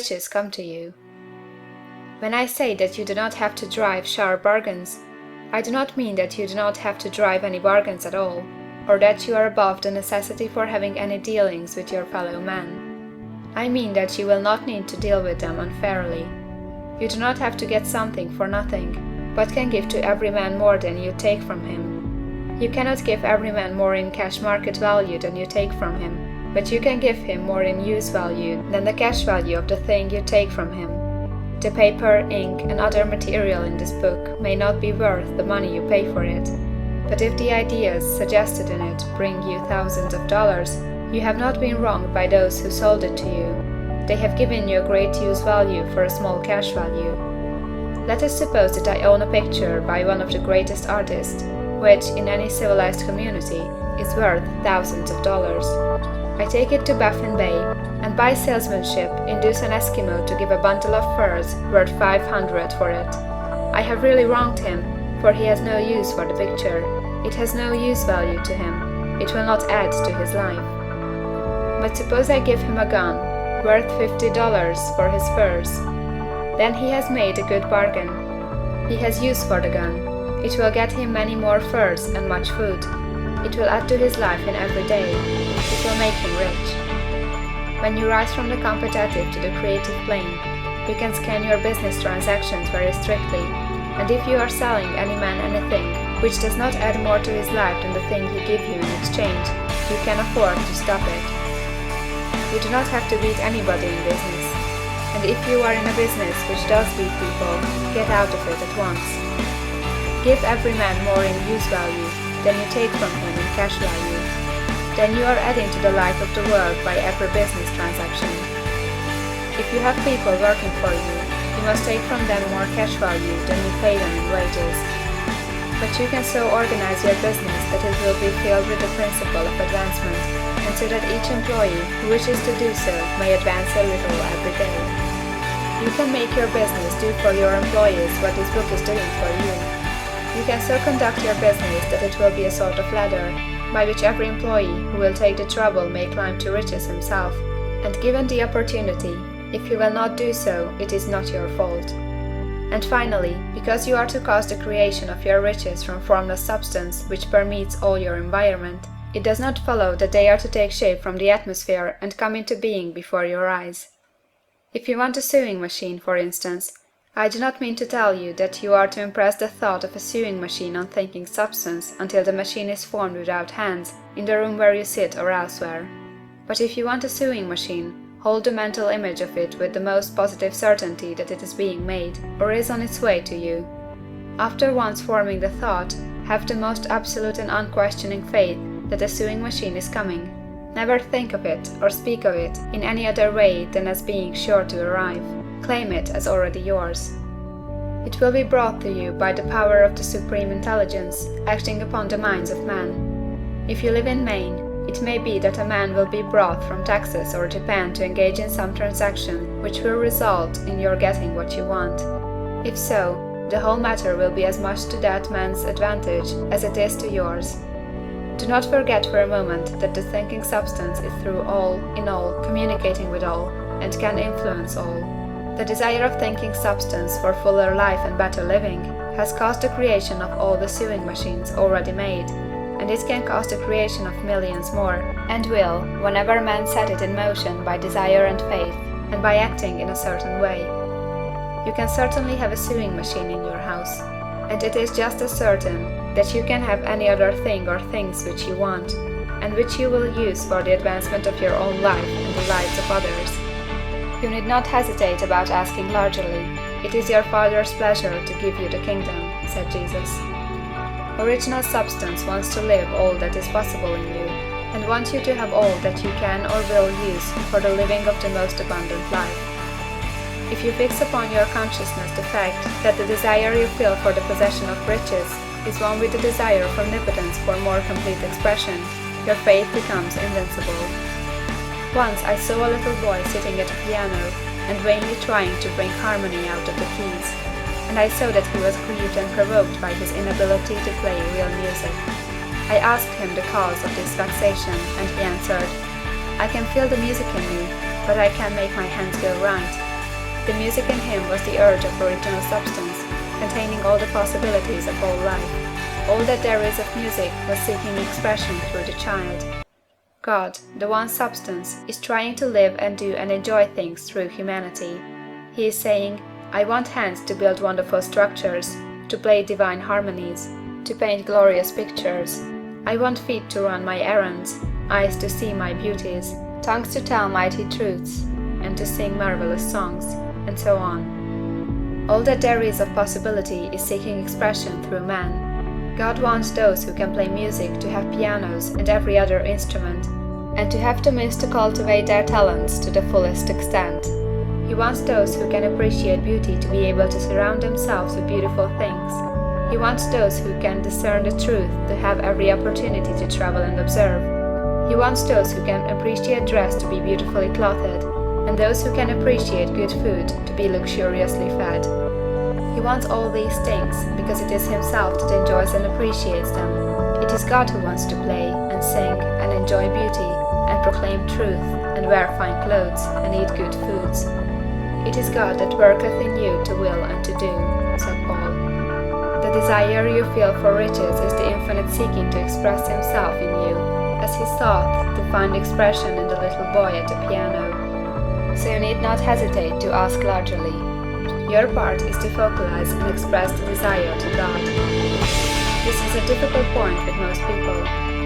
riches come to you. When I say that you do not have to drive sharp bargains, I do not mean that you do not have to drive any bargains at all, or that you are above the necessity for having any dealings with your fellow men. I mean that you will not need to deal with them unfairly. You do not have to get something for nothing, but can give to every man more than you take from him. You cannot give every man more in cash market value than you take from him, but you can give him more in use value than the cash value of the thing you take from him. The paper, ink, and other material in this book may not be worth the money you pay for it, but if the ideas suggested in it bring you thousands of dollars, you have not been wronged by those who sold it to you. They have given you a great use value for a small cash value. Let us suppose that I own a picture by one of the greatest artists, which, in any civilized community, is worth thousands of dollars. I take it to Baffin Bay, and by salesmanship induce an Eskimo to give a bundle of furs worth $500 for it. I have really wronged him, for he has no use for the picture. It has no use value to him. It will not add to his life. But suppose I give him a gun, worth $50 for his furs. Then he has made a good bargain. He has use for the gun. It will get him many more furs and much food. It will add to his life in every day. It will make him rich. When you rise from the competitive to the creative plane, you can scan your business transactions very strictly, and if you are selling any man anything which does not add more to his life than the thing he gives you in exchange, you can afford to stop it. You do not have to beat anybody in business, and if you are in a business which does beat people, get out of it at once. Give every man more in use value than you take from him in cash value. Then you are adding to the life of the world by every business transaction. If you have people working for you, you must take from them more cash value than you pay them in wages. But you can so organize your business that it will be filled with the principle of advancement, and so that each employee who wishes to do so may advance a little every day. You can make your business do for your employees what this book is doing for you. You can so conduct your business that it will be a sort of ladder, by which every employee who will take the trouble may climb to riches himself, and given the opportunity, if you will not do so, it is not your fault. And finally, because you are to cause the creation of your riches from formless substance which permeates all your environment, it does not follow that they are to take shape from the atmosphere and come into being before your eyes. If you want a sewing machine, for instance, I do not mean to tell you that you are to impress the thought of a sewing machine on thinking substance until the machine is formed without hands, in the room where you sit or elsewhere. But if you want a sewing machine, hold the mental image of it with the most positive certainty that it is being made, or is on its way to you. After once forming the thought, have the most absolute and unquestioning faith that a sewing machine is coming. Never think of it or speak of it in any other way than as being sure to arrive. Claim it as already yours. It will be brought to you by the power of the Supreme Intelligence acting upon the minds of men. If you live in Maine, it may be that a man will be brought from Texas or Japan to engage in some transaction which will result in your getting what you want. If so, the whole matter will be as much to that man's advantage as it is to yours. Do not forget for a moment that the thinking substance is through all, in all, communicating with all, and can influence all. The desire of thinking substance for fuller life and better living has caused the creation of all the sewing machines already made, and it can cause the creation of millions more, and will, whenever men set it in motion by desire and faith, and by acting in a certain way. You can certainly have a sewing machine in your house, and it is just as certain that you can have any other thing or things which you want, and which you will use for the advancement of your own life and the lives of others. You need not hesitate about asking largely. It is your Father's pleasure to give you the kingdom, said Jesus. Original substance wants to live all that is possible in you, and wants you to have all that you can or will use for the living of the most abundant life. If you fix upon your consciousness the fact that the desire you feel for the possession of riches is one with the desire for omnipotence for more complete expression, your faith becomes invincible. Once I saw a little boy sitting at a piano and vainly trying to bring harmony out of the keys, and I saw that he was grieved and provoked by his inability to play real music. I asked him the cause of this vexation, and he answered, "I can feel the music in me, but I can't make my hands go right. The music in him was the urge of original substance, containing all the possibilities of all life. All that there is of music was seeking expression through the child. God, the one substance, is trying to live and do and enjoy things through humanity. He is saying, I want hands to build wonderful structures, to play divine harmonies, to paint glorious pictures. I want feet to run my errands, eyes to see my beauties, tongues to tell mighty truths, and to sing marvelous songs, and so on. All that there is of possibility is seeking expression through man. God wants those who can play music to have pianos and every other instrument, and to have the means to cultivate their talents to the fullest extent. He wants those who can appreciate beauty to be able to surround themselves with beautiful things. He wants those who can discern the truth to have every opportunity to travel and observe. He wants those who can appreciate dress to be beautifully clothed, and those who can appreciate good food to be luxuriously fed. He wants all these things because it is himself that enjoys and appreciates them. It is God who wants to play and sing and enjoy beauty and proclaim truth and wear fine clothes and eat good foods. It is God that worketh in you to will and to do, said Paul. The desire you feel for riches is the infinite seeking to express himself in you, as he sought to find expression in the little boy at the piano. So you need not hesitate to ask largely. Your part is to focalize and express the desire to God. This is a difficult point with most people.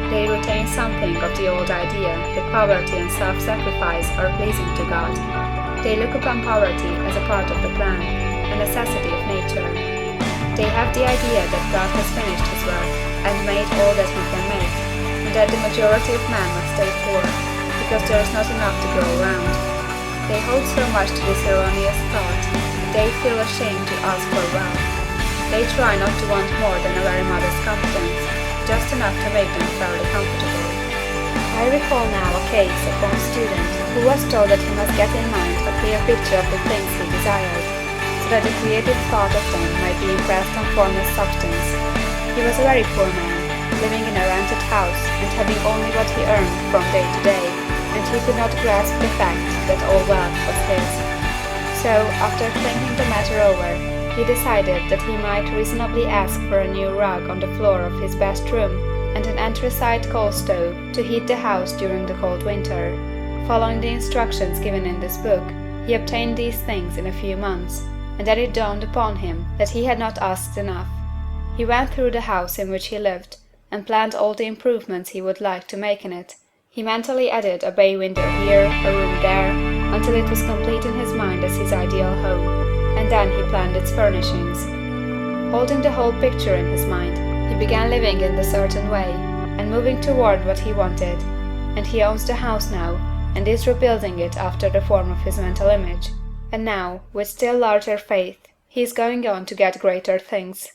They retain something of the old idea that poverty and self-sacrifice are pleasing to God. They look upon poverty as a part of the plan, a necessity of nature. They have the idea that God has finished his work and made all that he can make, and that the majority of men must stay poor, because there is not enough to go around. They hold so much to this erroneous thought that they feel ashamed to ask for wealth. They try not to want more than a very modest competence, just enough to make them fairly comfortable. I recall now a case of one student who was told that he must get in mind a clear picture of the things he desired, so that the creative thought of them might be impressed on formless substance. He was a very poor man, living in a rented house and having only what he earned from day to day, and he could not grasp the fact that all wealth was his. So, after thinking the matter over, he decided that he might reasonably ask for a new rug on the floor of his best room and an anthracite coal stove to heat the house during the cold winter. Following the instructions given in this book, he obtained these things in a few months, and then it dawned upon him that he had not asked enough. He went through the house in which he lived, and planned all the improvements he would like to make in it. He mentally added a bay window here, a room there, until it was complete in his mind as his ideal home, and then he planned its furnishings. Holding the whole picture in his mind, he began living in the certain way, and moving toward what he wanted, and he owns the house now, and is rebuilding it after the form of his mental image. And now, with still larger faith, he is going on to get greater things.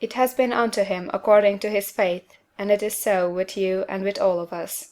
It has been unto him according to his faith, and it is so with you and with all of us.